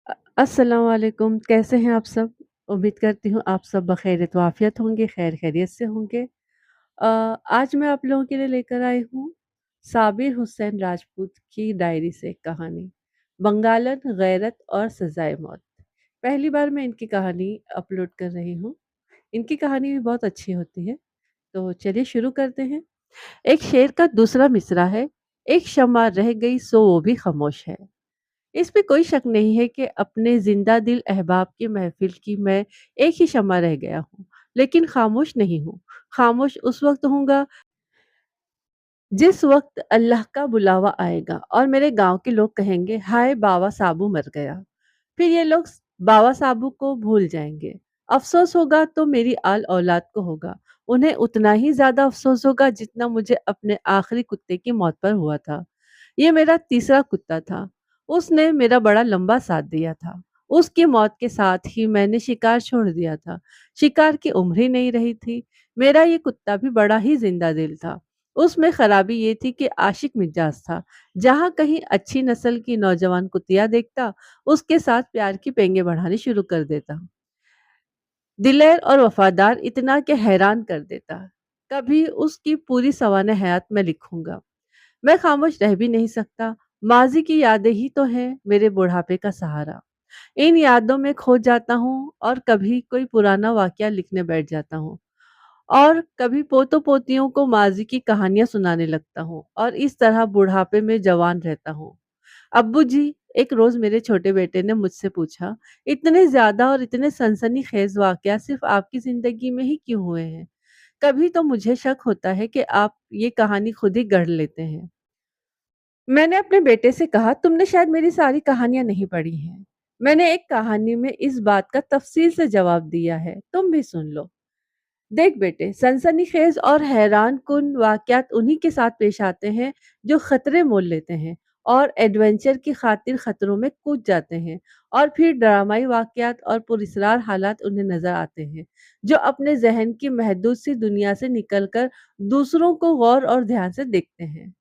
अस्सलाम वालेकुम, कैसे हैं आप सब? उम्मीद करती हूँ आप सब बख़ैरियत व आफ़ियत होंगे, खैरियत से होंगे। अ, आज मैं आप लोगों के लिए लेकर आई हूँ साबिर हुसैन राजपूत की डायरी से एक कहानी, बंगालन, गैरत और सज़ाए मौत। पहली बार मैं इनकी कहानी अपलोड कर रही हूँ। इनकी कहानी भी बहुत अच्छी होती है, तो चलिए शुरू करते हैं। एक शेर का दूसरा मिसरा है, एक शम्मा रह गई सो वो भी ख़ामोश है। इसमें कोई शक नहीं है कि अपने जिंदा दिल अहबाब की महफिल की मैं एक ही शम्मा रह गया हूँ, लेकिन खामोश नहीं हूँ। खामोश उस वक्त होऊंगा जिस वक्त अल्लाह का बुलावा आएगा और मेरे गांव के लोग कहेंगे हाय बाबा साबू मर गया। फिर ये लोग बाबा साबू को भूल जाएंगे। अफसोस होगा तो मेरी आल औलाद को होगा। उन्हें उतना ही ज्यादा अफसोस होगा जितना मुझे अपने आखिरी कुत्ते की मौत पर हुआ था। ये मेरा तीसरा कुत्ता था। उसने मेरा बड़ा लंबा साथ दिया था। उसकी मौत के साथ ही मैंने शिकार छोड़ दिया था। शिकार की उम्र ही नहीं रही थी। मेरा ये कुत्ता भी बड़ा ही जिंदा दिल था। उसमें खराबी ये थी कि आशिक मिजाज था। जहाँ कहीं अच्छी नस्ल की नौजवान कुतिया देखता, उसके साथ प्यार की पेंगे बढ़ानी शुरू कर देता। दिलेर और वफादार इतना कि हैरान कर देता। कभी उसकी पूरी सवाने हयात में लिखूंगा। मैं खामोश रह भी नहीं सकता। माजी की यादें ही तो हैं मेरे बुढ़ापे का सहारा। इन यादों में खो जाता हूँ और कभी कोई पुराना वाकया लिखने बैठ जाता हूँ और कभी पोतों पोतियों को माजी की कहानियां सुनाने लगता हूँ और इस तरह बुढ़ापे में जवान रहता हूँ। अब्बू जी, एक रोज मेरे छोटे बेटे ने मुझसे पूछा, इतने ज्यादा और इतने सनसनीखेज वाकया सिर्फ आपकी जिंदगी में ही क्यों हुए हैं? कभी तो मुझे शक होता है कि आप ये कहानी खुद ही गढ़ लेते हैं। मैंने अपने बेटे से कहा, तुमने शायद मेरी सारी कहानियां नहीं पढ़ी हैं। मैंने एक कहानी में इस बात का तफसील से जवाब दिया है, तुम भी सुन लो। देख बेटे, सनसनीखेज और हैरान कुन वाकयात उन्हीं के साथ पेश आते हैं जो खतरे मोल लेते हैं और एडवेंचर की खातिर खतरों में कूद जाते हैं, और फिर ड्रामाई वाकयात और पुरस्रार हालात उन्हें नजर आते हैं जो अपने जहन की महदूद सी दुनिया से निकलकर दूसरों को गौर और ध्यान से देखते हैं।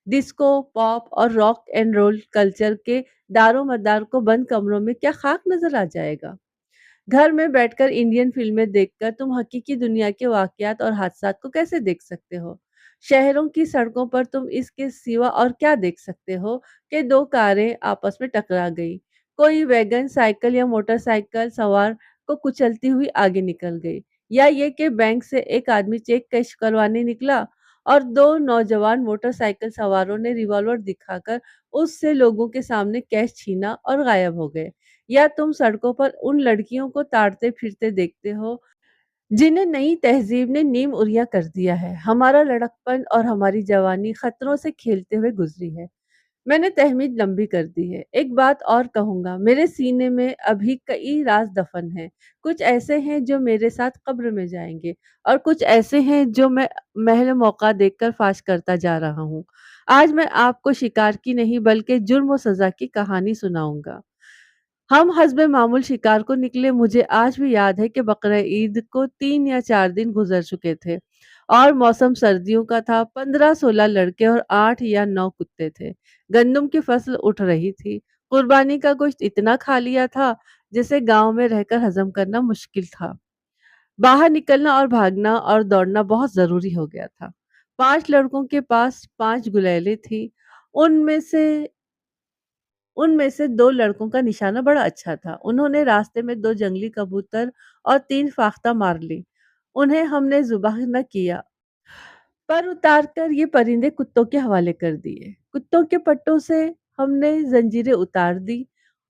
डिस्को, पॉप और रॉक एंड रोल कल्चर के दारो मदार को बंद कमरों में क्या खाक नजर आ जाएगा? घर में बैठकर इंडियन फिल्में देखकर तुम हकीकी दुनिया के वाकयात और हादसात को कैसे देख सकते हो? शहरों की सड़कों पर तुम इसके सिवा और क्या देख सकते हो कि दो कारें आपस में टकरा गई, कोई वैगन साइकिल या मोटरसाइकिल सवार को कुचलती हुई आगे निकल गई, या ये कि बैंक से एक आदमी चेक कैश करवाने निकला और दो नौजवान मोटरसाइकिल सवारों ने रिवॉल्वर दिखाकर उससे लोगों के सामने कैश छीना और गायब हो गए। या तुम सड़कों पर उन लड़कियों को ताड़ते फिरते देखते हो जिन्हें नई तहजीब ने नीम उरिया कर दिया है। हमारा लड़कपन और हमारी जवानी खतरों से खेलते हुए गुजरी है। मैंने तहमीद लंबी कर दी है। एक बात और कहूंगा, मेरे सीने में अभी कई राज दफन हैं। कुछ ऐसे हैं जो मेरे साथ कब्र में जाएंगे और कुछ ऐसे हैं जो मैं महल मौका देखकर फाश करता जा रहा हूँ। आज मैं आपको शिकार की नहीं बल्कि जुर्म और सजा की कहानी सुनाऊंगा। हम हस्बे मामूल शिकार को निकले। मुझे आज भी याद है कि बकरा ईद को 3 या 4 दिन गुजर चुके थे और मौसम सर्दियों का था। 15-16 लड़के और 8 या 9 कुत्ते थे। गंदम की फसल उठ रही थी। कुर्बानी का गोश्त इतना खा लिया था जिसे गांव में रहकर हजम करना मुश्किल था। बाहर निकलना और भागना और दौड़ना बहुत जरूरी हो गया था। 5 लड़कों के पास 5 गुलेले थी। उनमें से उनमें से 2 लड़कों का निशाना बड़ा अच्छा था। उन्होंने रास्ते में 2 जंगली कबूतर और 3 फाख्ता मार ली। उन्हें हमने जुबाह न किया, पर उतार कर ये परिंदे कुत्तों के हवाले कर दिए। कुत्तों के पट्टों से हमने जंजीरें उतार दी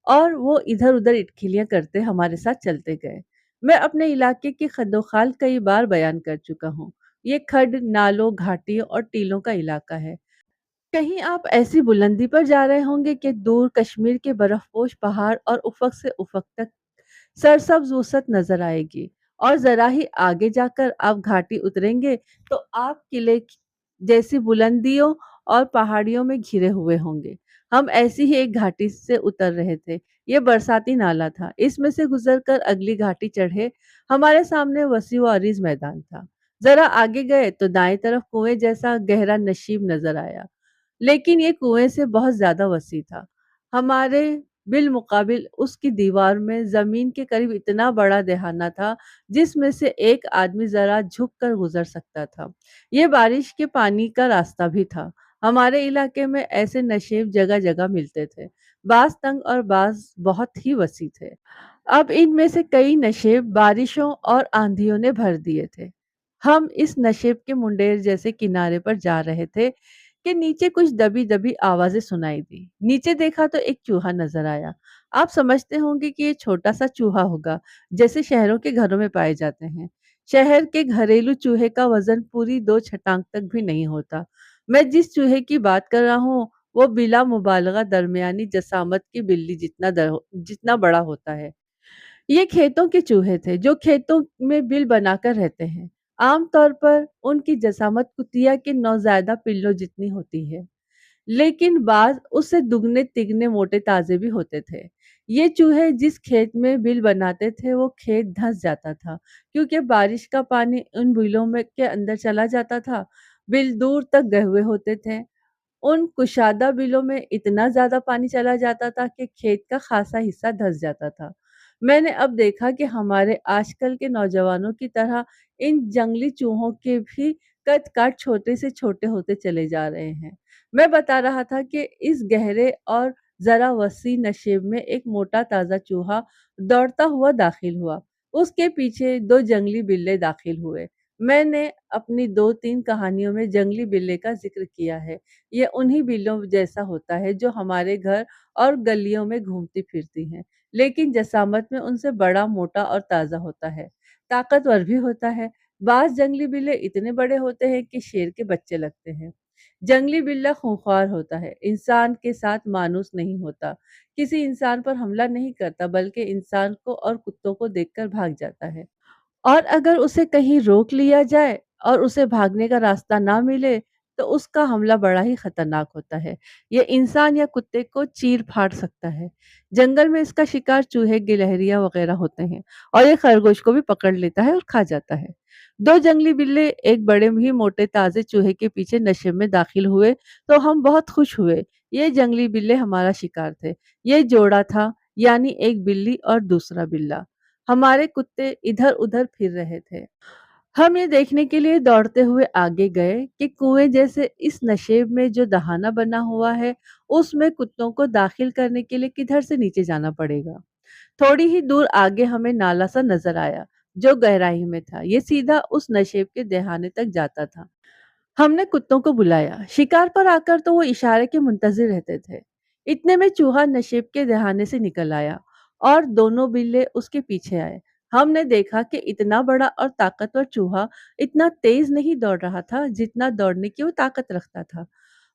और वो इधर उधर इटखिलियां करते हमारे साथ चलते गए। मैं अपने इलाके की खदोखाल कई बार बयान कर चुका हूँ। ये खड, नालों, घाटियों और टीलों का इलाका है। कहीं आप ऐसी बुलंदी पर जा रहे होंगे कि दूर कश्मीर के बर्फपोश पहाड़ और उफक से उफक तक सरसब्ज वसत नजर आएगी, और जरा ही आगे जाकर आप घाटी उतरेंगे तो आप किले जैसी बुलंदियों और पहाड़ियों में घिरे हुए होंगे। हम ऐसी ही एक घाटी से उतर रहे थे। ये बरसाती नाला था। इसमें से गुजरकर अगली घाटी चढ़े। हमारे सामने वसी व अरीज मैदान था। जरा आगे गए तो दाएं तरफ कुएं जैसा गहरा नशीब नजर आया, लेकिन ये कुएं से बहुत ज्यादा वसी था। हमारे بالमुकाबिल उसकी दीवार में ज़मीन के करीब इतना बड़ा दहाना था, जिसमें से एक आदमी ज़रा झुक कर गुज़र सकता था। ये बारिश के पानी का रास्ता भी था। हमारे इलाके में ऐसे नशेब जगह-जगह मिलते थे। बाज़ तंग और बाज़ बहुत ही वसी थे। अब इनमें से कई नशेब बारिशों और आंधियों ने भर दिए थे। हम इस नशेब के मुंडेर जैसे किनारे पर जा रहे थे कि नीचे कुछ दबी-दबी आवाज़ें सुनाई दी। नीचे देखा तो एक चूहा नज़र आया। आप समझते होंगे कि ये छोटा-सा चूहा होगा, जैसे शहरों के घरों में पाए जाते हैं। शहर के घरेलू चूहे का वज़न पूरी 2 छटांग तक भी नहीं होता। मैं जिस चूहे की बात कर रहा हूँ, वो बिला मुबालगा दरमियानी जसामत की बिल्ली जितना बड़ा होता है। ये खेतों के चूहे थे जो खेतों में बिल बनाकर रहते हैं। आम तौर पर उनकी जसामत कुतिया के नौज़ायदा पिल्लों जितनी होती है, लेकिन बाज़ उससे दुगने तिगने मोटे ताजे भी होते थे। ये चूहे जिस खेत में बिल बनाते थे वो खेत धंस जाता था, क्योंकि बारिश का पानी उन बिलों में के अंदर चला जाता था। बिल दूर तक गए हुए होते थे। उन कुशादा बिलों में इतना ज़्यादा पानी चला जाता था कि खेत का खासा हिस्सा धँस जाता था। मैंने अब देखा कि हमारे आजकल के नौजवानों की तरह इन जंगली चूहों के भी कद-काठ छोटे से छोटे होते चले जा रहे हैं। मैं बता रहा था कि इस गहरे और ज़रा वसी नशेब में एक मोटा ताज़ा चूहा दौड़ता हुआ दाखिल हुआ। उसके पीछे 2 जंगली बिल्ले दाखिल हुए। मैंने अपनी 2-3 कहानियों में जंगली बिल्ले का ज़िक्र किया है। ये उन्हीं बिल्लों जैसा होता है जो हमारे घर और गलियों में घूमती-फिरती हैं, लेकिन जसामत में उनसे बड़ा, मोटा और ताज़ा होता है। ताकतवर भी होता है। बाज़ जंगली बिल्ले इतने बड़े होते हैं कि शेर के बच्चे लगते हैं। जंगली बिल्ला खूंखार होता है, इंसान के साथ मानूस नहीं होता। किसी इंसान पर हमला नहीं करता, बल्कि इंसान को और कुत्तों को देखकर भाग जाता है। और अगर उसे कहीं रोक लिया जाए और उसे भागने का रास्ता ना मिले, तो उसका हमला बड़ा ही खतरनाक होता है। ये इंसान या कुत्ते को चीर-फाड़ सकता है। जंगल में इसका शिकार चूहे, गिलहरियाँ वगैरह होते हैं और ये खरगोश को भी पकड़ लेता है और खा जाता है। 2 जंगली बिल्ले एक बड़े ही मोटे ताज़े चूहे के पीछे नशे में दाखिल हुए, तो हम बहुत खुश हुए। ये जंगली बिल्ले हमारा शिकार थे। ये जोड़ा था, यानी एक बिल्ली और दूसरा बिल्ला। हमारे कुत्ते इधर-उधर फिर रहे थे। हम ये देखने के लिए दौड़ते हुए आगे गए कि कुएं जैसे इस नशेब में जो दहाना बना हुआ है, उसमें कुत्तों को दाखिल करने के लिए किधर से नीचे जाना पड़ेगा। थोड़ी ही दूर आगे हमें नाला सा नजर आया, जो गहराई में था। ये सीधा उस नशेब के दहाने तक जाता था। हमने कुत्तों को बुलाया। शिकार पर आकर तो वो इशारे के मुंतज़िर रहते थे। इतने में चूहा नशेब के दहाने से निकल आया और दोनों बिल्ले उसके पीछे आए। हमने देखा कि इतना बड़ा और ताकतवर चूहा इतना तेज नहीं दौड़ रहा था, जितना दौड़ने की वो ताकत रखता था।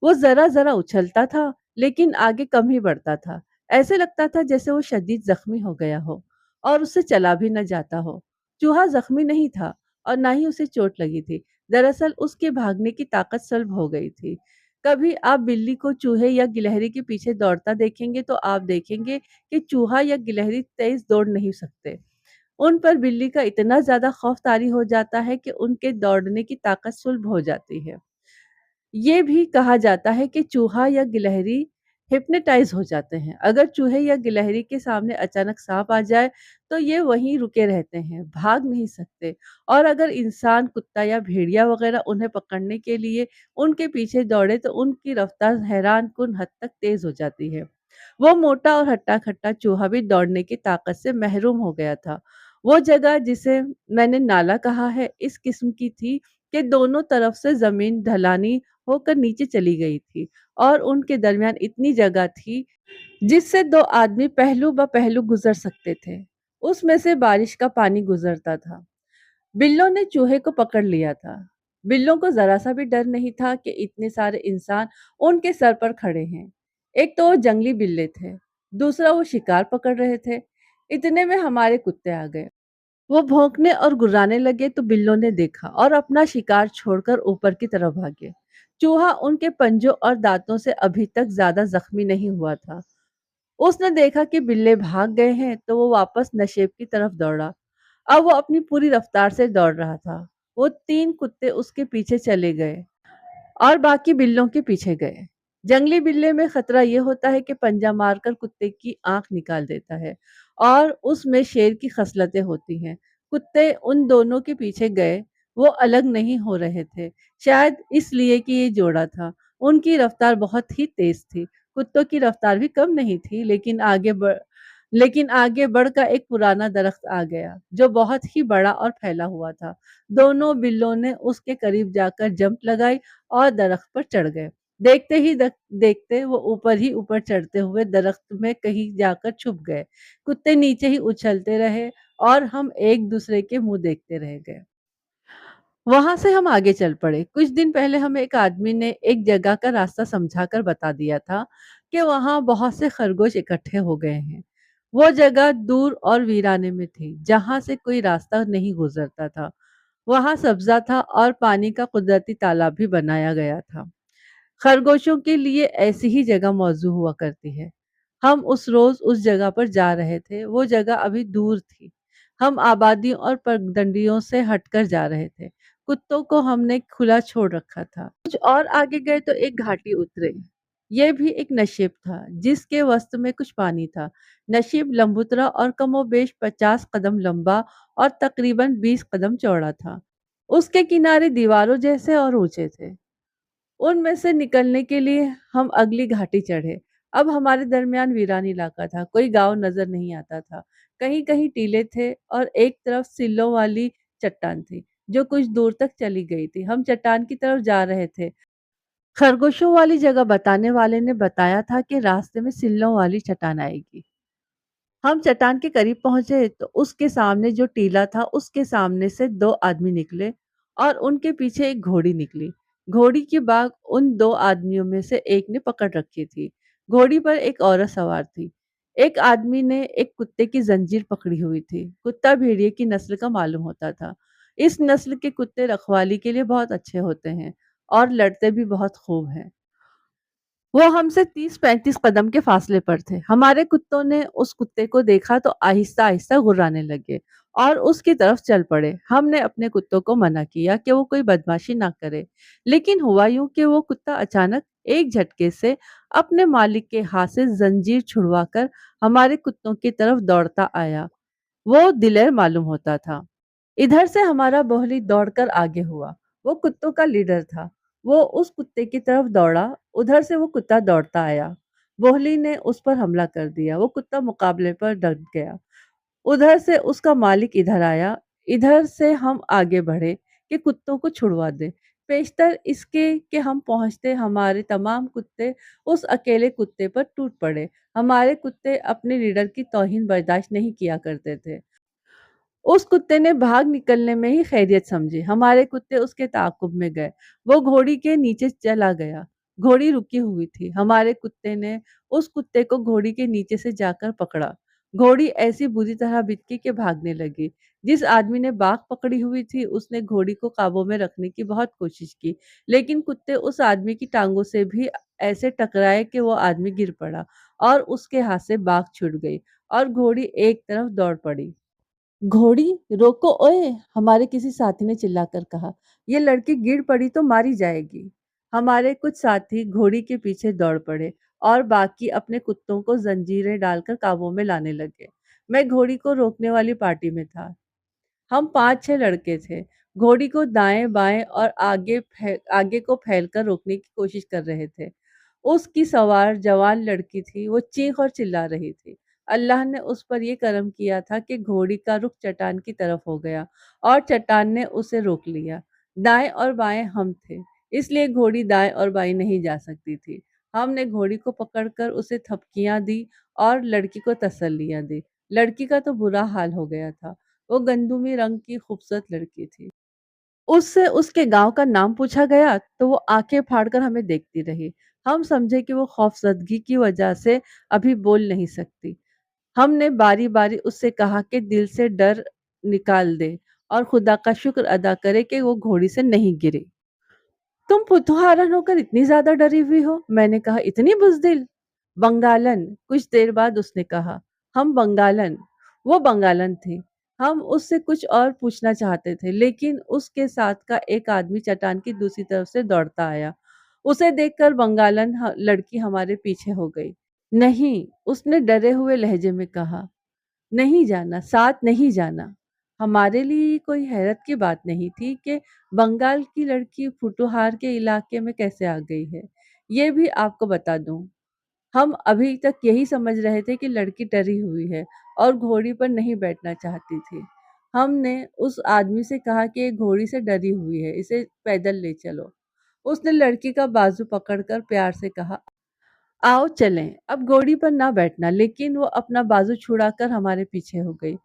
वो ज़रा-ज़रा उछलता था, लेकिन आगे कम ही बढ़ता था। ऐसे लगता था जैसे वो शदीद ज़ख्मी हो गया हो और उससे चला भी न जाता हो। चूहा ज़ख्मी नहीं था और ना ही उसे चोट लगी थी। दरअसल उसके भागने की ताकत सल्ब हो गई थी। कभी आप बिल्ली को चूहे या गिलहरी के पीछे दौड़ता देखेंगे तो आप देखेंगे कि चूहा या गिलहरी तेज दौड़ नहीं सकते। उन पर बिल्ली का इतना ज़्यादा खौफ तारी हो जाता है कि उनके दौड़ने की ताकत सुल्ब हो जाती है। ये भी कहा जाता है कि चूहा या गिलहरी हिप्नोटाइज़ हो जाते हैं। अगर चूहे या गिलहरी के सामने अचानक साँप आ जाए, तो ये वहीं रुके रहते हैं, भाग नहीं सकते और अगर इंसान, कुत्ता या भेड़िया वग़ैरह उन्हें पकड़ने के लिए उनके पीछे दौड़े, तो उनकी रफ़्तार हैरानकुन हद तक तेज़ हो जाती है। वो मोटा और हट्टा-कट्टा चूहा भी दौड़ने की ताकत से महरूम हो गया था। वो जगह जिसे मैंने नाला कहा है, इस किस्म की थी कि दोनों तरफ से ज़मीन ढलानी होकर नीचे चली गई थी और उनके दरमियान इतनी जगह थी जिससे 2 आदमी पहलू ब पहलू गुजर सकते थे। उसमें से बारिश का पानी गुजरता था। बिल्लों ने चूहे को पकड़ लिया था। बिल्लों को ज़रा-सा भी डर नहीं था कि इतने सारे इंसान उनके सर पर खड़े हैं। एक तो वो जंगली बिल्ले थे, दूसरा वो शिकार पकड़ रहे थे। इतने में हमारे कुत्ते आ गए। वो भौंकने और गुर्राने लगे तो बिल्लों ने देखा और अपना शिकार छोड़कर ऊपर की तरफ भागे। चूहा उनके पंजों और दांतों से अभी तक ज्यादा जख्मी नहीं हुआ था। उसने देखा कि बिल्ले भाग गए हैं तो वो वापस नशेब की तरफ दौड़ा। अब वो अपनी पूरी रफ्तार से दौड़ रहा था। वो 3 कुत्ते उसके पीछे चले गए और बाकी बिल्लों के पीछे गए। जंगली बिल्ली में खतरा ये होता है कि पंजा मारकर कुत्ते की आंख निकाल देता है और उसमें शेर की खसलतें होती हैं। कुत्ते उन दोनों के पीछे गए, वो अलग नहीं हो रहे थे, शायद इसलिए कि ये जोड़ा था। उनकी रफ्तार बहुत ही तेज थी। कुत्तों की रफ्तार भी कम नहीं थी, लेकिन आगे बढ़कर एक पुराना दरख्त आ गया जो बहुत ही बड़ा और फैला हुआ था। दोनों बिल्लों ने उसके करीब जाकर जंप लगाई और दरख्त पर चढ़ गए। देखते ही देखते वो ऊपर ही ऊपर चढ़ते हुए दरख्त में कहीं जाकर छुप गए। कुत्ते नीचे ही उछलते रहे और हम एक दूसरे के मुंह देखते रह गए। वहां से हम आगे चल पड़े। कुछ दिन पहले हमें एक आदमी ने एक जगह का रास्ता समझाकर बता दिया था कि वहां बहुत से खरगोश इकट्ठे हो गए हैं। वो जगह दूर और वीराने में थी, जहां से कोई रास्ता नहीं गुजरता था। वहां सब्जा था और पानी का कुदरती तालाब भी बनाया गया था। खरगोशों के लिए ऐसी ही जगह मौजूद हुआ करती है। हम उस रोज उस जगह पर जा रहे थे। वो जगह अभी दूर थी। हम आबादियों और पगडंडियों से हटकर जा रहे थे। कुत्तों को हमने खुला छोड़ रखा था। कुछ और आगे गए तो एक घाटी उतरे। यह भी एक नशीब था जिसके वस्त में कुछ पानी था। नशीब लंबुतरा और कमोबेश 50 कदम लंबा और तकरीबन 20 कदम चौड़ा था। उसके किनारे दीवारों जैसे और ऊंचे थे। उनमें से निकलने के लिए हम अगली घाटी चढ़े। अब हमारे दरमियान वीरान इलाका था, कोई गांव नजर नहीं आता था। कहीं कहीं टीले थे और एक तरफ सिल्लों वाली चट्टान थी जो कुछ दूर तक चली गई थी। हम चट्टान की तरफ जा रहे थे। खरगोशों वाली जगह बताने वाले ने बताया था कि रास्ते में सिल्लों वाली चट्टान आएगी। हम चट्टान के करीब पहुंचे तो उसके सामने जो टीला था उसके सामने से दो आदमी निकले और उनके पीछे एक घोड़ी निकली। घोड़ी की बाग उन दो आदमियों में से एक ने पकड़ रखी थी। घोड़ी पर एक औरत सवार थी। एक आदमी ने एक कुत्ते की जंजीर पकड़ी हुई थी। कुत्ता भेड़िए की नस्ल का मालूम होता था। इस नस्ल के कुत्ते रखवाली के लिए बहुत अच्छे होते हैं और लड़ते भी बहुत खूब हैं। वो हमसे 30-35 कदम के फासले पर थे। हमारे कुत्तों ने उस कुत्ते को देखा तो आहिस्ता आहिस्ता गुर्राने लगे और उसकी तरफ चल पड़े। हमने अपने कुत्तों को मना किया कि वो कोई बदमाशी ना करे, लेकिन हुआ यूं कि वो कुत्ता अचानक एक झटके से अपने मालिक के हाथ से जंजीर छुड़वाकर हमारे कुत्तों की तरफ दौड़ता आया। वो दिलेर मालूम होता था। इधर से हमारा बोहली दौड़कर आगे हुआ। वो कुत्तों का लीडर था। वो उस कुत्ते की तरफ दौड़ा। उधर से वो कुत्ता दौड़ता आया। बोहली ने उस पर हमला कर दिया। वो कुत्ता मुकाबले पर डट गया। उधर से उसका मालिक इधर आया। इधर से हम आगे बढ़े कि कुत्तों को छुड़वा दे। पेशतर इसके कि हम पहुंचते हमारे तमाम कुत्ते उस अकेले कुत्ते पर टूट पड़े। हमारे कुत्ते अपने लीडर की तौहीन बर्दाश्त नहीं किया करते थे। उस कुत्ते ने भाग निकलने में ही खैरियत समझी। हमारे कुत्ते उसके ताकुब में गए। वो घोड़ी के नीचे चला गया। घोड़ी रुकी हुई थी। हमारे कुत्ते ने उस कुत्ते को घोड़ी के नीचे से जाकर पकड़ा। घोड़ी ऐसी बुरी तरह बिदकी कि भागने लगी। जिस आदमी ने बाघ पकड़ी हुई थी उसने घोड़ी को काबू में रखने की बहुत कोशिश की, लेकिन कुत्ते उस आदमी की टांगों से भी ऐसे टकराए कि वो आदमी गिर पड़ा और उसके हाथ से बाघ छूट गई और घोड़ी एक तरफ दौड़ पड़ी। घोड़ी रोको ओए, हमारे किसी साथी ने चिल्लाकर कहा। ये लड़की गिर पड़ी तो मारी जाएगी। हमारे कुछ साथी घोड़ी के पीछे दौड़ पड़े और बाकी अपने कुत्तों को जंजीरें डालकर काबू में लाने लगे। मैं घोड़ी को रोकने वाली पार्टी में था। हम 5-6 लड़के थे। घोड़ी को दाएं बाएं और आगे को फैलकर रोकने की कोशिश कर रहे थे। उसकी सवार जवान लड़की थी। वो चीख और चिल्ला रही थी। अल्लाह ने उस पर ये करम किया था कि घोड़ी का रुख चट्टान की तरफ हो गया और चट्टान ने उसे रोक लिया। दाएं और बाएं हम थे, इसलिए घोड़ी दाएं और बाएं नहीं जा सकती थी। हमने घोड़ी को पकड़कर उसे थपकियां दी और लड़की को तसल्लियां दी। लड़की का तो बुरा हाल हो गया था। वो गंदुमी रंग की खूबसूरत लड़की थी। उससे उसके गांव का नाम पूछा गया तो वो आंखें फाड़कर हमें देखती रही। हम समझे कि वो खौफजदगी की वजह से अभी बोल नहीं सकती। हमने बारी बारी उससे कहा कि दिल से डर निकाल दे और खुदा का शुक्र अदा करे कि वो घोड़ी से नहीं गिरी। तुम फुतुहारन होकर इतनी ज्यादा डरी हुई हो, मैंने कहा। इतनी बुजदिल? बंगालन, कुछ देर बाद उसने कहा। हम बंगालन। वो बंगालन थी। हम उससे कुछ और पूछना चाहते थे, लेकिन उसके साथ का एक आदमी चट्टान की दूसरी तरफ से दौड़ता आया। उसे देखकर बंगालन लड़की हमारे पीछे हो गई। नहीं, उसने डरे हुए लहजे में कहा, नहीं जाना, साथ नहीं जाना। हमारे लिए कोई हैरत की बात नहीं थी कि बंगाल की लड़की फुटुहार के इलाके में कैसे आ गई है। ये भी आपको बता दूं, हम अभी तक यही समझ रहे थे कि लड़की डरी हुई है और घोड़ी पर नहीं बैठना चाहती थी। हमने उस आदमी से कहा कि ये घोड़ी से डरी हुई है, इसे पैदल ले चलो। उसने लड़की का बाजू पकड़कर प्यार से कहा, आओ चलें, अब घोड़ी पर ना बैठना, लेकिन वो अपना बाजू छुड़ाकर हमारे पीछे हो गई।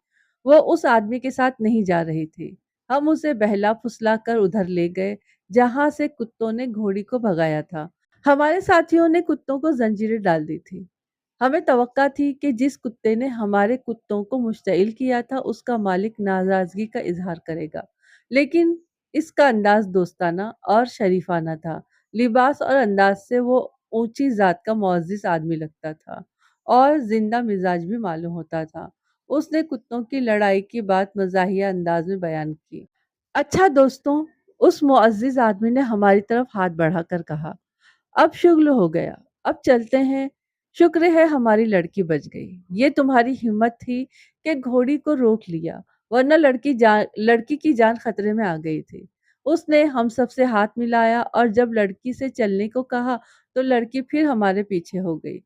वो उस आदमी के साथ नहीं जा रही थी। हम उसे बहला फुसला कर उधर ले गए, जहां से कुत्तों ने घोड़ी को भगाया था। हमारे साथियों ने कुत्तों को जंजीरें डाल दी थी। हमें तवक्का थी कि जिस कुत्ते ने हमारे कुत्तों को मुश्तइल किया था, उसका मालिक नाराजगी का इजहार करेगा। लेकिन इसका अंदाज दोस्ताना और शरीफाना था। लिबास और अंदाज से वो ऊंची जात का मुअज़्ज़िज़ आदमी लगता था और जिंदा मिजाज भी मालूम होता था। उसने कुत्तों की लड़ाई की बात मज़ाहिया अंदाज में बयान की। अच्छा दोस्तों, उस मुअज़्ज़िज़ आदमी ने हमारी तरफ हाथ बढ़ाकर कहा, अब शुक्र हो गया, अब चलते हैं। शुक्र है हमारी लड़की बच गई। ये तुम्हारी हिम्मत थी कि घोड़ी को रोक लिया, वरना लड़की की जान खतरे में आ गई थी। उसने हम सबसे हाथ मिलाया और जब लड़की से चलने को कहा तो लड़की फिर हमारे पीछे हो गई।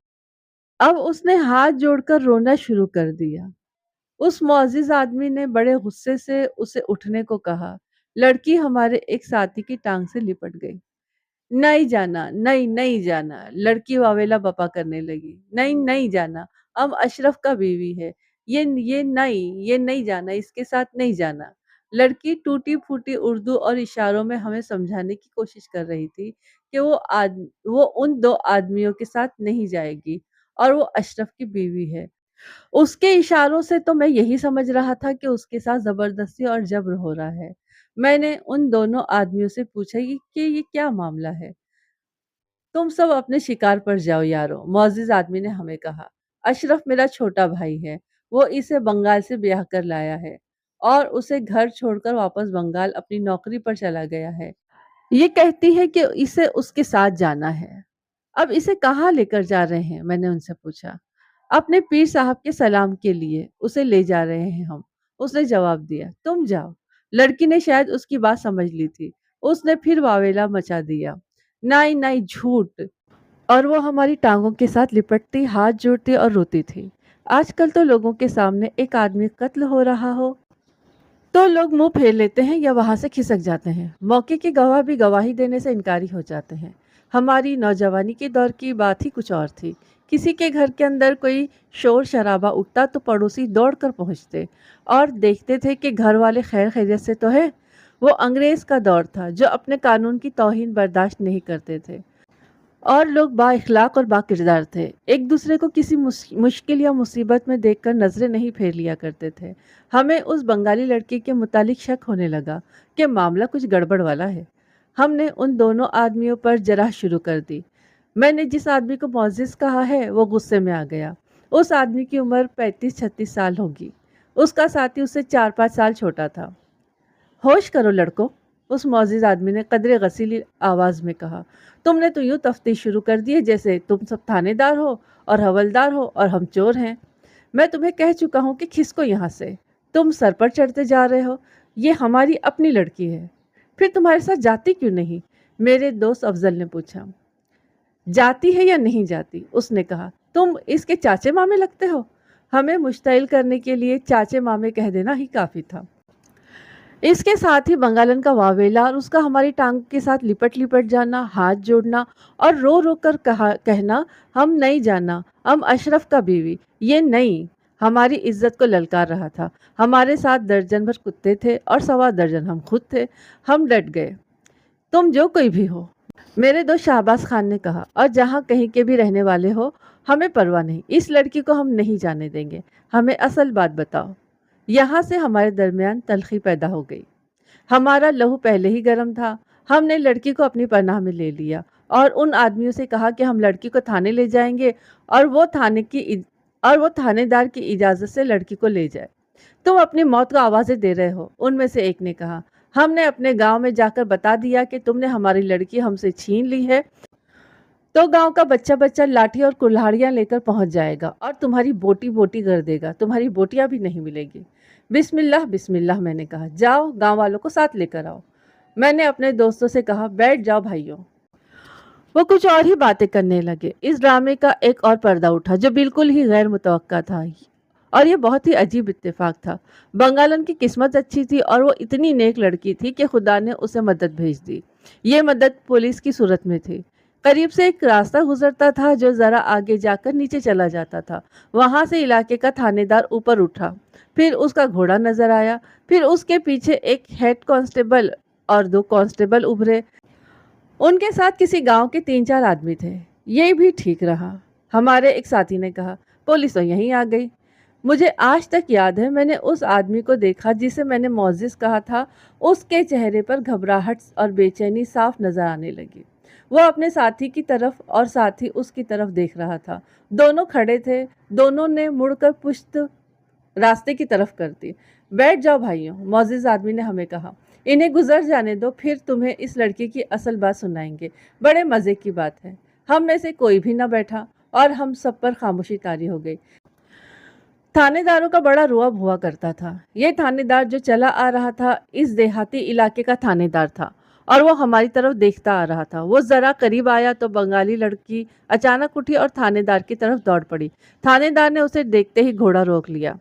अब उसने हाथ जोड़कर रोना शुरू कर दिया। उस मुअज़्ज़िज़ आदमी ने बड़े गुस्से से उसे उठने को कहा। लड़की हमारे एक साथी की टांग से लिपट गई। नहीं जाना, नहीं, नहीं जाना, लड़की वावेला बपा करने लगी। नहीं, नहीं जाना, अब अशरफ का बीवी है। ये नहीं जाना, इसके साथ नहीं जाना। लड़की टूटी-फूटी उर्दू और इशारों में हमें समझाने की कोशिश कर रही थी कि वो उन 2 आदमियों के साथ नहीं जाएगी और वो अशरफ की बीवी है। उसके इशारों से तो मैं यही समझ रहा था कि उसके साथ ज़बरदस्ती और जब्र हो रहा है। मैंने उन दोनों आदमियों से पूछा कि ये क्या मामला है? तुम सब अपने शिकार पर जाओ यारो, मुअज़्ज़िज़ आदमी ने हमें कहा। अशरफ मेरा छोटा भाई है। वो इसे बंगाल से ब्याह कर लाया है और उसे घर छोड़कर वापस बंगाल अपनी नौकरी पर चला गया है। ये कहती है कि इसे उसके साथ जाना है। अब इसे कहाँ लेकर जा रहे हैं? मैंने उनसे पूछा। अपने पीर साहब के सलाम के लिए उसे ले जा रहे हैं हम। उसने जवाब दिया। तुम जाओ। लड़की ने शायद उसकी बात समझ ली थी। उसने फिर वावेला मचा दिया। नहीं, नहीं, झूठ। और वो हमारी टांगों के साथ लिपटती, हाथ जोड़ती और रोती थी। आजकल तो लोगों के सामने एक आदमी कत्ल हो रहा हो तो लोग मुंह फेर लेते हैं या वहां से खिसक जाते हैं। मौके के गवाह भी गवाही देने से इनकारी हो जाते हैं। हमारी नौजवानी के दौर की बात ही कुछ और थी। किसी के घर के अंदर कोई शोर शराबा उठता तो पड़ोसी दौड़कर पहुंचते और देखते थे कि घर वाले खैर खैरियत से तो है। वो अंग्रेज का दौर था जो अपने कानून की तौहीन बर्दाश्त नहीं करते थे और लोग बाइखलाक और बाकिरदार थे। एक दूसरे को किसी मुश्किल या मुसीबत में देखकर नजरें नहीं फेर लिया करते थे। हमें उस बंगाली लड़की के मुतालिक शक होने लगा कि मामला कुछ गड़बड़ वाला है। हमने उन दोनों आदमियों पर जराह शुरू कर दी। मैंने जिस आदमी को मुअज़्ज़िज़ कहा है वो गुस्से में आ गया। उस आदमी की उम्र 35-36 साल होगी। उसका साथी उससे 4-5 साल छोटा था। होश करो लड़को, उस मुअज़्ज़िज़ आदमी ने कदरे गसीली आवाज में कहा। तुमने तो यूं तफ्तीश शुरू कर दी है जैसे तुम सब थानेदार हो और हवलदार हो और हम चोर हैं। मैं तुम्हें कह चुका हूं कि खिसको यहाँ से। तुम सर पर चढ़ते जा रहे हो। ये हमारी अपनी लड़की है। फिर तुम्हारे साथ जाती क्यों नहीं? मेरे दोस्त अफजल ने पूछा। जाती है या नहीं जाती? उसने कहा। तुम इसके चाचे मामे लगते हो। हमें मुश्तइल करने के लिए चाचे मामे कह देना ही काफी था। इसके साथ ही बंगालन का वावेला और उसका हमारी टांग के साथ लिपट लिपट जाना, हाथ जोड़ना और रो रो कर कहना, हम नहीं जाना, हम अशरफ का बीवी, ये नहीं, हमारी इज्जत को ललकार रहा था। हमारे साथ दर्जन भर कुत्ते थे और 1.25 दर्जन हम खुद थे। हम डट गए। तुम जो कोई भी हो, मेरे दोस्त शाहबाज खान ने कहा, और जहाँ कहीं के भी रहने वाले हो, हमें परवाह नहीं, इस लड़की को हम नहीं जाने देंगे। हमें असल बात बताओ। यहाँ से हमारे दरमियान तलखी पैदा हो गई। हमारा लहू पहले ही गर्म था। हमने लड़की को अपनी पनाह में ले लिया और उन आदमियों से कहा कि हम लड़की को थाने ले जाएंगे और वो थानेदार की इजाजत से लड़की को ले जाए। तुम अपनी मौत को आवाजें दे रहे हो, उनमें से एक ने कहा। हमने अपने गांव में जाकर बता दिया कि तुमने हमारी लड़की हमसे छीन ली है तो गांव का बच्चा बच्चा लाठी और कुल्हाड़ियां लेकर पहुंच जाएगा और तुम्हारी बोटी बोटी कर देगा, तुम्हारी बोटियां भी नहीं मिलेगी। बिस्मिल्लाह बिस्मिल्लाह, मैंने कहा। जाओ गांव वालों को साथ लेकर आओ। मैंने अपने दोस्तों से कहा, बैठ जाओ भाइयों। वो कुछ और ही बातें करने लगे। इस ड्रामे का एक और पर्दा उठा जो बिल्कुल ही गैर मुतवक्का था, और ये बहुत ही अजीब इत्तेफाक था। बंगालन की किस्मत अच्छी थी और वो इतनी नेक लड़की थी कि खुदा ने उसे मदद भेज दी। ये मदद पुलिस की सूरत में थी। करीब से एक रास्ता गुजरता था जो जरा आगे जाकर नीचे चला जाता था। वहां से इलाके का थानेदार ऊपर उठा, फिर उसका घोड़ा नजर आया, फिर उसके पीछे एक हेड कांस्टेबल और दो कांस्टेबल उभरे। उनके साथ किसी गांव के 3-4 आदमी थे। ये भी ठीक रहा। हमारे एक साथी ने कहा, पुलिस तो यहीं आ गई। मुझे आज तक याद है, मैंने उस आदमी को देखा जिसे मैंने मोजिस कहा था। उसके चेहरे पर घबराहट और बेचैनी साफ नजर आने लगी। वो अपने साथी की तरफ और साथी उसकी तरफ देख रहा था। दोनों खड़े थे। दोनों ने मुड़कर पुश्त रास्ते की तरफ कर दी। बैठ जाओ भाइयों, मोजिस आदमी ने हमें कहा। इन्हें गुजर जाने दो, फिर तुम्हें इस लड़की की असल बात सुनाएंगे। बड़े मजे की बात है। हम में से कोई भी न बैठा और हम सब पर खामोशी तारी हो गई। थानेदारों का बड़ा रुआब हुआ करता था। ये थानेदार जो चला आ रहा था इस देहाती इलाके का थानेदार था, और वो हमारी तरफ देखता आ रहा था। वो जरा करीब आया तो बंगाली लड़की अचानक उठी और थानेदार की तरफ दौड़ पड़ी। थानेदार ने उसे देखते ही घोड़ा रोक लिया।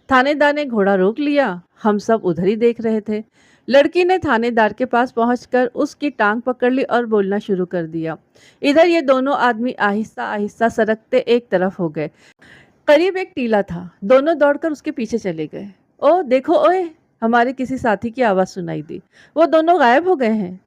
थानेदार ने घोड़ा रोक लिया। हम सब उधर ही देख रहे थे। लड़की ने थानेदार के पास पहुंचकर उसकी टांग पकड़ ली और बोलना शुरू कर दिया। इधर ये दोनों आदमी आहिस्ता आहिस्ता सरकते एक तरफ हो गए। करीब एक टीला था। दोनों दौड़कर उसके पीछे चले गए। ओ देखो ओए, हमारे किसी साथी की आवाज सुनाई दी। वो दोनों गायब हो गए हैं।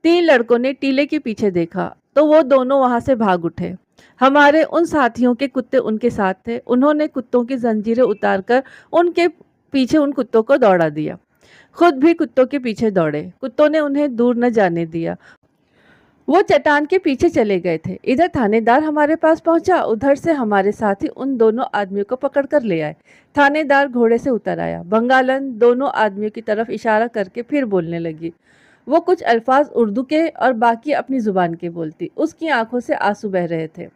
3 लड़कों ने टीले के पीछे देखा तो वो दोनों वहां से भाग उठे। हमारे उन साथियों के कुत्ते उनके साथ थे। उन्होंने कुत्तों की जंजीरें उतारकर उनके पीछे उन कुत्तों को दौड़ा दिया। खुद भी कुत्तों के पीछे दौड़े। कुत्तों ने उन्हें दूर न जाने दिया। वो चट्टान के पीछे चले गए थे। इधर थानेदार हमारे पास पहुंचा। उधर से हमारे साथी उन दोनों आदमियों को पकड़ कर ले आए। थानेदार घोड़े से उतर आया। बंगालन दोनों आदमियों की तरफ इशारा करके फिर बोलने लगी। वो कुछ अल्फाज उर्दू के और बाकी अपनी जुबान के बोलती। उसकी आंखों से आंसू बह रहे थे।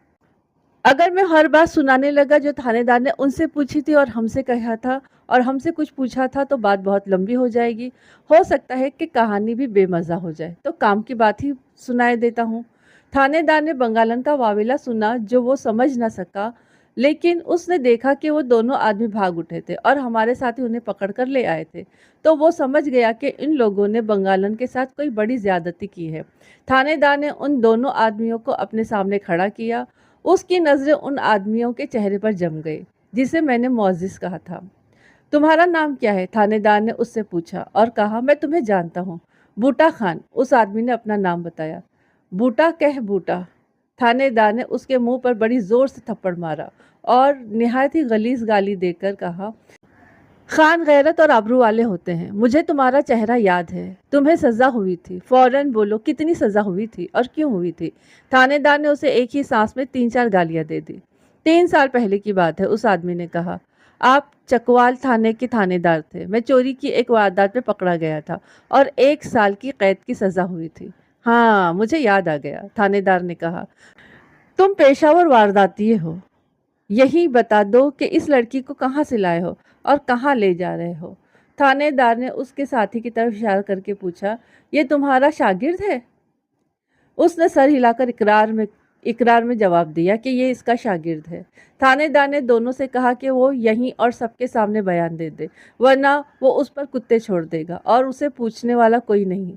अगर मैं हर बात सुनाने लगा जो थानेदार ने उनसे पूछी थी और हमसे कहा था और हमसे कुछ पूछा था तो बात बहुत लंबी हो जाएगी। हो सकता है कि कहानी भी बेमज़ा हो जाए, तो काम की बात ही सुनाए देता हूँ। थानेदार ने बंगालन का वाविला सुना जो वो समझ न सका, लेकिन उसने देखा कि वो दोनों आदमी भाग उठे थे और हमारे साथी उन्हें पकड़ कर ले आए थे। तो वो समझ गया कि इन लोगों ने बंगालन के साथ कोई बड़ी ज्यादती की है। थानेदार ने उन दोनों आदमियों को अपने सामने खड़ा किया। उसकी नजरें उन आदमियों के चेहरे पर जम गई जिसे मैंने मोजिस कहा था। तुम्हारा नाम क्या है? थानेदार ने उससे पूछा और कहा, मैं तुम्हें जानता हूँ, बूटा खान। उस आदमी ने अपना नाम बताया। बूटा कह बूटा। थानेदार ने उसके मुंह पर बड़ी जोर से थप्पड़ मारा और निहायत ही गलीज गाली देकर कहा, खान गैरत और आबरू वाले होते हैं। मुझे तुम्हारा चेहरा याद है। तुम्हें सजा हुई थी। फौरन बोलो, कितनी सजा हुई थी और क्यों हुई थी? थानेदार ने उसे एक ही सांस में 3-4 गालियां दे दी। 3 साल पहले की बात है, उस आदमी ने कहा। आप चकवाल थाने के थानेदार थे। मैं चोरी की एक वारदात में पकड़ा गया था और 1 साल की कैद की सजा हुई थी। हाँ, मुझे याद आ गया, थानेदार ने कहा। तुम पेशावर वारदाती हो। यही बता दो कि इस लड़की को कहाँ से लाए हो और कहाँ ले जा रहे हो? थानेदार ने उसके साथी की तरफ इशारा करके पूछा, ये तुम्हारा शागिर्द है? उसने सर हिलाकर इकरार में जवाब दिया कि ये इसका शागिर्द है। थानेदार ने दोनों से कहा कि वो यहीं और सबके सामने बयान दे दे, वरना वो उस पर कुत्ते छोड़ देगा और उसे पूछने वाला कोई नहीं।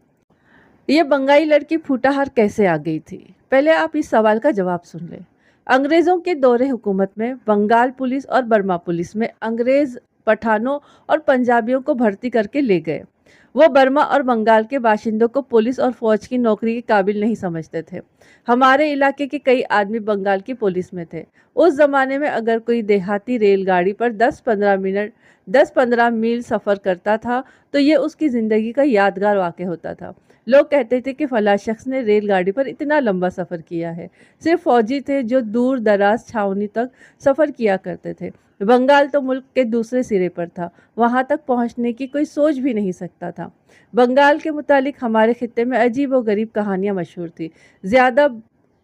ये बंगाली लड़की फूटाहार कैसे आ गई थी? पहले आप इस सवाल का जवाब सुन लें। अंग्रेज़ों के दौरे हुकूमत में बंगाल पुलिस और बर्मा पुलिस में अंग्रेज़ पठानों और पंजाबियों को भर्ती करके ले गए। वो बर्मा और बंगाल के बाशिंदों को पुलिस और फौज की नौकरी के काबिल नहीं समझते थे। हमारे इलाके के कई आदमी बंगाल की पुलिस में थे। उस ज़माने में अगर कोई देहाती रेलगाड़ी पर 10-15 मील सफ़र करता था तो ये उसकी ज़िंदगी का यादगार वाक़या होता था। लोग कहते थे कि फला शख्स ने रेलगाड़ी पर इतना लंबा सफ़र किया है। सिर्फ फौजी थे जो दूर दराज छावनी तक सफ़र किया करते थे। बंगाल तो मुल्क के दूसरे सिरे पर था। वहां तक पहुंचने की कोई सोच भी नहीं सकता था। बंगाल के मुतालिक हमारे खित्ते में अजीब व गरीब कहानियां मशहूर थी। ज़्यादा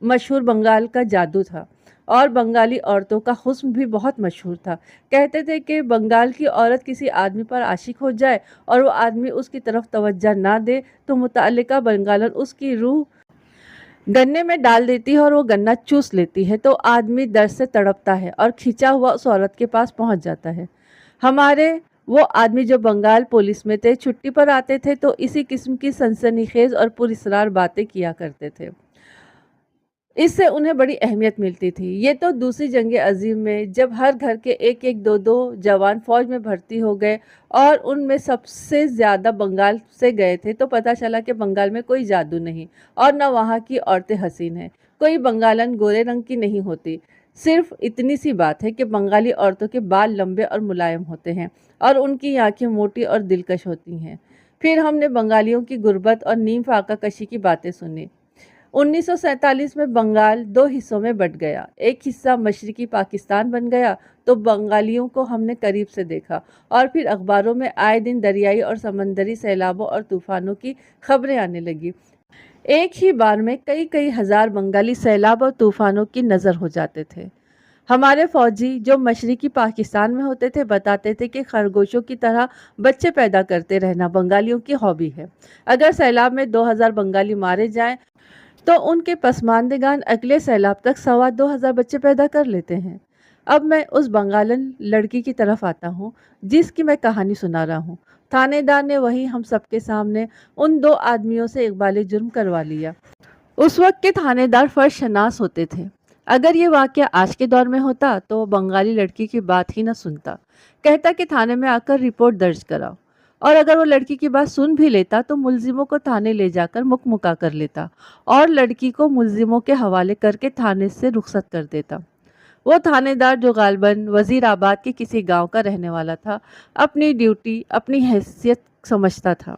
मशहूर बंगाल का जादू था और बंगाली औरतों का हुस्न भी बहुत मशहूर था। कहते थे कि बंगाल की औरत किसी आदमी पर आशिक हो जाए और वो आदमी उसकी तरफ तवज्जो ना दे तो मुतअल्लिका बंगालन उसकी रूह गन्ने में डाल देती है और वो गन्ना चूस लेती है, तो आदमी दर्द से तड़पता है और खिंचा हुआ उस औरत के पास पहुंच जाता है। हमारे वो आदमी जो बंगाल पुलिस में थे, छुट्टी पर आते थे तो इसी किस्म की सनसनीखेज और पुरस्रार बातें किया करते थे। इससे उन्हें बड़ी अहमियत मिलती थी। ये तो दूसरी जंग अज़ीम में जब हर घर के एक-एक, दो-दो जवान फ़ौज में भर्ती हो गए और उनमें सबसे ज़्यादा बंगाल से गए थे, तो पता चला कि बंगाल में कोई जादू नहीं और न वहाँ की औरतें हसीन हैं। कोई बंगालन गोरे रंग की नहीं होती। सिर्फ इतनी सी बात है कि बंगाली औरतों के बाल लंबे और मुलायम होते हैं और उनकी आँखें मोटी और दिलकश होती हैं। फिर हमने बंगालियों की गुर्बत और नीम फाका कशी की बातें सुनी। 1947 में बंगाल दो हिस्सों में बंट गया। एक हिस्सा मशरकी पाकिस्तान बन गया तो बंगालियों को हमने करीब से देखा और फिर अखबारों में आए दिन दरियाई और समंदरी सैलाबों और तूफानों की खबरें आने लगी। एक ही बार में कई कई हजार बंगाली सैलाब और तूफानों की नज़र हो जाते थे। हमारे फौजी जो मशरकी पाकिस्तान में होते थे बताते थे कि खरगोशों की तरह बच्चे पैदा करते रहना बंगालियों की हॉबी है। अगर सैलाब में 2000 बंगाली मारे जाएं तो उनके पसमानदेगान अगले सैलाब तक 2,200 बच्चे पैदा कर लेते हैं। अब मैं उस बंगालन लड़की की तरफ आता हूँ जिसकी मैं कहानी सुना रहा हूँ। थानेदार ने वही हम सबके सामने उन दो आदमियों से इकबाल जुर्म करवा लिया। उस वक्त के थानेदार फर्शनास होते थे। अगर ये वाकया आज के दौर में होता तो वो बंगाली लड़की की बात ही न सुनता, कहता कि थाने में आकर रिपोर्ट दर्ज कराओ। और अगर वो लड़की की बात सुन भी लेता तो मुलजिमों को थाने ले जाकर मुकमुका कर लेता और लड़की को मुलजिमों के हवाले करके थाने से रुखसत कर देता। वो थानेदार जो गालबन वजीराबाद के किसी गांव का रहने वाला था, अपनी ड्यूटी अपनी हैसियत समझता था।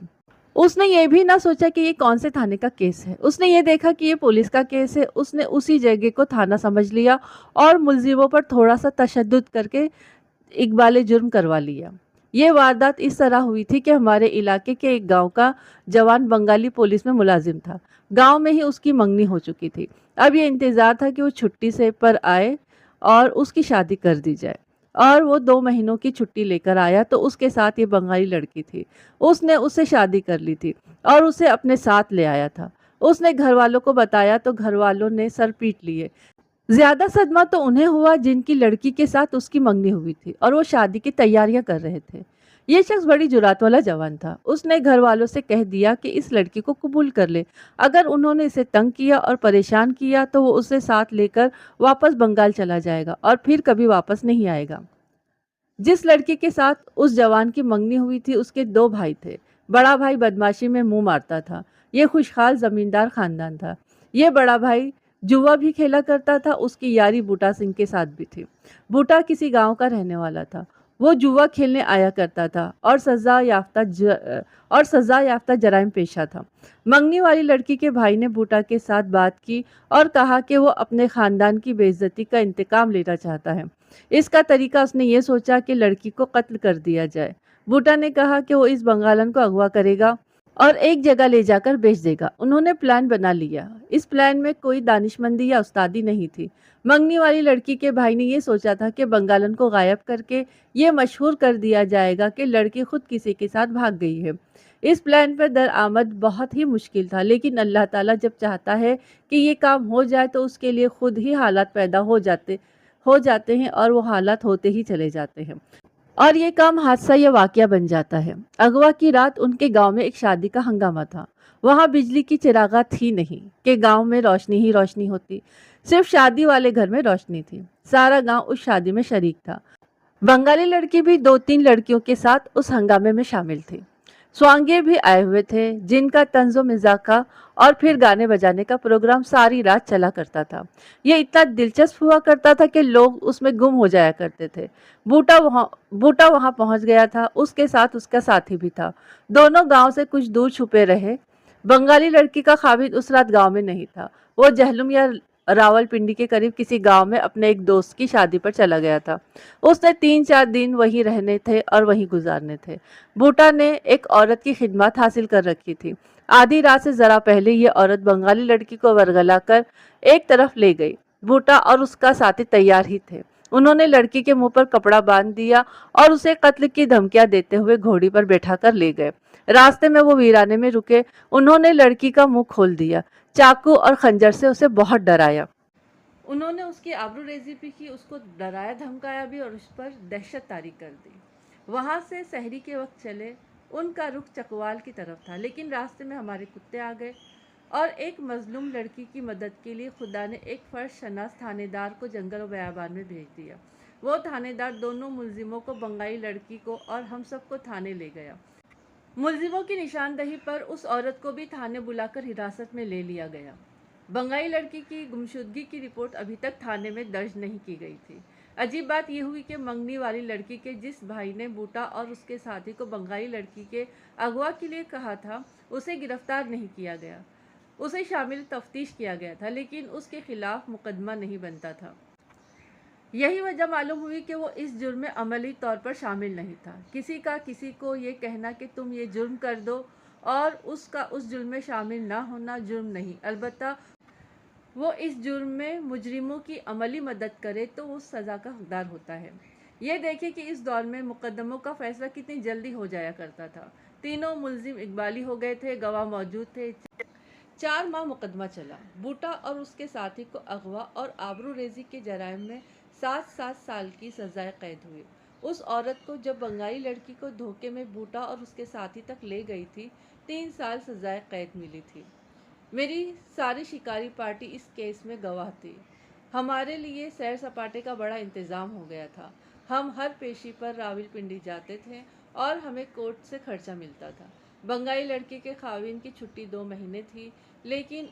उसने ये भी ना सोचा कि ये कौन से थाने का केस है। उसने ये देखा कि ये पुलिस का केस है। उसने उसी जगह को थाना समझ लिया और मुलजिमों पर थोड़ा सा तशद्दुद करके इकबाल जुर्म करवा लिया। ये वारदात इस तरह हुई थी कि हमारे इलाके के एक गांव का जवान बंगाली पुलिस में मुलाजिम था। गांव में ही उसकी मंगनी हो चुकी थी। अब ये इंतज़ार था कि वो छुट्टी से पर आए और उसकी शादी कर दी जाए। और वो 2 महीनों की छुट्टी लेकर आया तो उसके साथ ये बंगाली लड़की थी। उसने उससे शादी कर ली थी और उसे अपने साथ ले आया था। उसने घर वालों को बताया तो घर वालों ने सर पीट लिए। ज्यादा सदमा तो उन्हें हुआ जिनकी लड़की के साथ उसकी मंगनी हुई थी और वो शादी की तैयारियां कर रहे थे। ये शख्स बड़ी जुरात वाला जवान था। उसने घर वालों से कह दिया कि इस लड़की को कबूल कर ले। अगर उन्होंने इसे तंग किया और परेशान किया तो वो उसे साथ लेकर वापस बंगाल चला जाएगा और फिर कभी वापस नहीं आएगा। जिस लड़की के साथ उस जवान की मंगनी हुई थी उसके 2 भाई थे। बड़ा भाई बदमाशी में मुंह मारता था। ये खुशहाल जमींदार खानदान था। ये बड़ा भाई जुआ भी खेला करता था। उसकी यारी बूटा सिंह के साथ भी थी। बूटा किसी गांव का रहने वाला था। वो जुआ खेलने आया करता था और सजा याफ्ता जराइम पेशा था। मंगनी वाली लड़की के भाई ने बूटा के साथ बात की और कहा कि वो अपने खानदान की बेइज्जती का इंतकाम लेना चाहता है। इसका तरीका उसने ये सोचा कि लड़की को कत्ल कर दिया जाए। बूटा ने कहा कि वो इस बंगालन को अगवा करेगा और एक जगह ले जाकर बेच देगा। उन्होंने प्लान बना लिया। इस प्लान में कोई दानिशमंदी या उस्तादी नहीं थी। मंगनी वाली लड़की के भाई ने ये सोचा था कि बंगालन को गायब करके ये मशहूर कर दिया जाएगा कि लड़की खुद किसी के साथ भाग गई है। इस प्लान पर दरआमद बहुत ही मुश्किल था, लेकिन अल्लाह ताला जब चाहता है कि ये काम हो जाए तो उसके लिए खुद ही हालात पैदा हो जाते हैं और वो हालात होते ही चले जाते हैं और ये काम हादसा या वाकया बन जाता है। अगवा की रात उनके गांव में एक शादी का हंगामा था। वहां बिजली की चिरागात थी नहीं कि गांव में रोशनी ही रोशनी होती। सिर्फ शादी वाले घर में रोशनी थी। सारा गांव उस शादी में शरीक था। बंगाली लड़की भी 2-3 लड़कियों के साथ उस हंगामे में शामिल थी। स्वांगे भी आए हुए थे जिनका तंजो मिजाका और फिर गाने बजाने का प्रोग्राम सारी रात चला करता था। ये इतना दिलचस्प हुआ करता था कि लोग उसमें गुम हो जाया करते थे। बूटा वहां पहुंच गया था। उसके साथ उसका साथी भी था। दोनों गांव से कुछ दूर छुपे रहे। बंगाली लड़की का खाबिद उस रात गांव में नहीं था। वो जहलुम या रावलपिंडी के करीब किसी गांव में अपने एक दोस्त की शादी पर चला गया था। उसने 3-4 दिन वहीं रहने थे और वहीं गुजारने थे। बूटा ने एक औरत की खिदमत हासिल कर रखी थी। आधी रात से जरा पहले ये औरत बंगाली लड़की को वरगला कर एक तरफ ले गई। बूटा और उसका साथी तैयार ही थे। उन्होंने लड़की के मुंह पर कपड़ा बांध दिया और उसे कत्ल की धमकियां देते हुए घोड़ी पर बैठा कर ले गए। रास्ते में वो वीराने में रुके। उन्होंने लड़की का मुंह खोल दिया, चाकू और खंजर से उसे बहुत डराया। उन्होंने उसकी आबरूरेजी भी की, उसको डराया धमकाया भी और उस पर दहशत तारी कर दी। वहां से सहरी के वक्त चले। उनका रुख चकवाल की तरफ था, लेकिन रास्ते में हमारे कुत्ते आ गए और एक मजलूम लड़की की मदद के लिए खुदा ने एक फर्ज शनास थानेदार को जंगल और बयाबान में भेज दिया। वो थानेदार दोनों मुलजिमों को, बंगाली लड़की को और हम सबको थाने ले गया। मुलजिमों की निशानदही पर उस औरत को भी थाने बुलाकर हिरासत में ले लिया गया। बंगाली लड़की की गुमशुदगी की रिपोर्ट अभी तक थाने में दर्ज नहीं की गई थी। अजीब बात यह हुई कि मंगनी वाली लड़की के जिस भाई ने बूटा और उसके साथी को बंगाली लड़की के अगवा के लिए कहा था, उसे गिरफ्तार नहीं किया गया। उसे शामिल तफ्तीश किया गया था, लेकिन उसके खिलाफ मुकदमा नहीं बनता था। यही वजह मालूम हुई कि वो इस जुर्म में अमली तौर पर शामिल नहीं था। किसी को ये कहना कि तुम ये जुर्म कर दो और उसका उस जुर्म में शामिल ना होना जुर्म नहीं, अलबत्ता वो इस जुर्म में मुजरिमों की अमली मदद करे तो वो सज़ा का हकदार होता है। ये देखें कि इस दौर में मुकदमों का फैसला कितनी जल्दी हो जाया करता था। तीनों मुलजिम इकबाली हो गए थे, गवाह मौजूद थे। 4 माह मुकदमा चला। बूटा और उसके साथी को अगवा और आबरूरेजी के जराइम में 7-7 साल की सजाए कैद हुई। उस औरत को जब बंगाली लड़की को धोखे में बूटा और उसके साथी तक ले गई थी, 3 साल सजाए कैद मिली थी। मेरी सारी शिकारी पार्टी इस केस में गवाह थी। हमारे लिए सैर सपाटे का बड़ा इंतज़ाम हो गया था। हम हर पेशी पर रावलपिंडी जाते थे और हमें कोर्ट से खर्चा मिलता था। बंगाली लड़की के खाविन की छुट्टी 2 महीने थी, लेकिन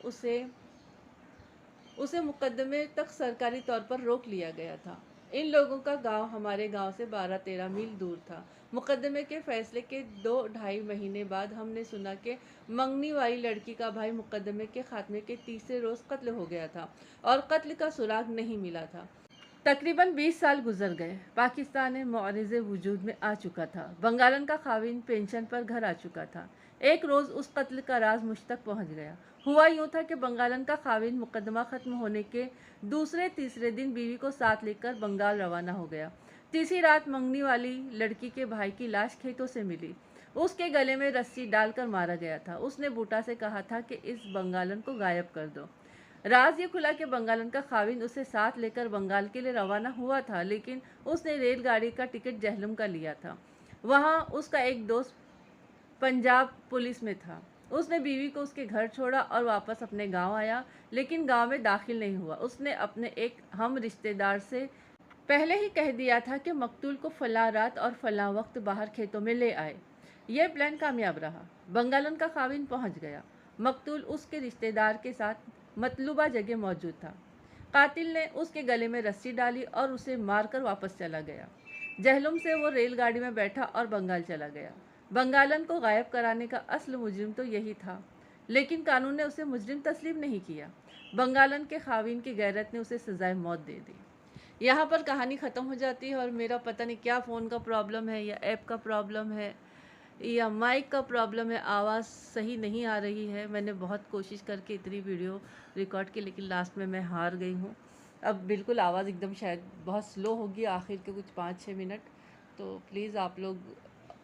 उसे मुकदमे तक सरकारी तौर पर रोक लिया गया था। इन लोगों का गांव हमारे गांव से 12-13 मील दूर था। मुकदमे के फैसले के 2-2.5 महीने बाद हमने सुना कि मंगनी वाली लड़की का भाई मुकदमे के खात्मे के तीसरे रोज कत्ल हो गया था और कत्ल का सुराग नहीं मिला था। तकरीबन 20 साल गुजर गए। पाकिस्तान में मुआरिज़े वजूद में आ चुका था। बंगालन का खाविन पेंशन पर घर आ चुका था। एक रोज़ उस कत्ल का राज मुझ तक पहुंच गया। हुआ यूं था कि बंगालन का खाविन मुकदमा ख़त्म होने के दूसरे-तीसरे दिन बीवी को साथ लेकर बंगाल रवाना हो गया। तीसरी रात मंगनी वाली लड़की के भाई की लाश खेतों से मिली। उसके गले में रस्सी डालकर मारा गया था। उसने बूटा से कहा था कि इस बंगालन को गायब कर दो। राज ये खुला कि बंगालन का खाविंद उसे साथ लेकर बंगाल के लिए रवाना हुआ था, लेकिन उसने रेलगाड़ी का टिकट जहलम का लिया था। वहाँ उसका एक दोस्त पंजाब पुलिस में था। उसने बीवी को उसके घर छोड़ा और वापस अपने गांव आया, लेकिन गांव में दाखिल नहीं हुआ। उसने अपने एक हम रिश्तेदार से पहले ही कह दिया था कि मकतूल को फला रात और फला वक्त बाहर खेतों में ले आए। यह प्लान कामयाब रहा। बंगालन का खाविन पहुंच गया। मकतूल उसके रिश्तेदार के साथ मतलूबा जगह मौजूद था। कातिल ने उसके गले में रस्सी डाली और उसे मारकर वापस चला गया। जहलुम से वो रेलगाड़ी में बैठा और बंगाल चला गया। बंगालन को गायब कराने का असल मुजरिम तो यही था, लेकिन कानून ने उसे मुजरिम तस्लीम नहीं किया। बंगालन के खाविन की गैरत ने उसे सजाए मौत दे दी। यहाँ पर कहानी ख़त्म हो जाती है और मेरा पता नहीं क्या फ़ोन का प्रॉब्लम है या ऐप का प्रॉब्लम है या माइक का प्रॉब्लम है, आवाज़ सही नहीं आ रही है। मैंने बहुत कोशिश करके इतनी वीडियो रिकॉर्ड की, लेकिन लास्ट में मैं हार गई हूँ। अब बिल्कुल आवाज़ एकदम शायद बहुत स्लो होगी आखिर के कुछ 5-6 मिनट, तो प्लीज़ आप लोग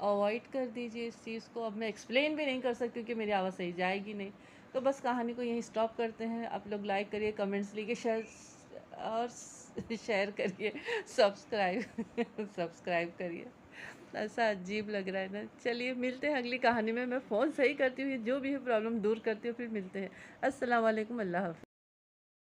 अवॉइड कर दीजिए इस चीज़ को। अब मैं एक्सप्लेन भी नहीं कर सकती कि मेरी आवाज़ सही जाएगी नहीं, तो बस कहानी को यहीं स्टॉप करते हैं। आप लोग लाइक करिए, कमेंट्स लिखिए, शेयर करिए, सब्सक्राइब करिए। ऐसा अजीब लग रहा है ना। चलिए मिलते हैं अगली कहानी में। मैं फ़ोन सही करती हूँ, जो भी है प्रॉब्लम दूर करती हूँ, फिर मिलते हैं। अस्सलाम वालेकुम, अल्लाह हाफ़िज़।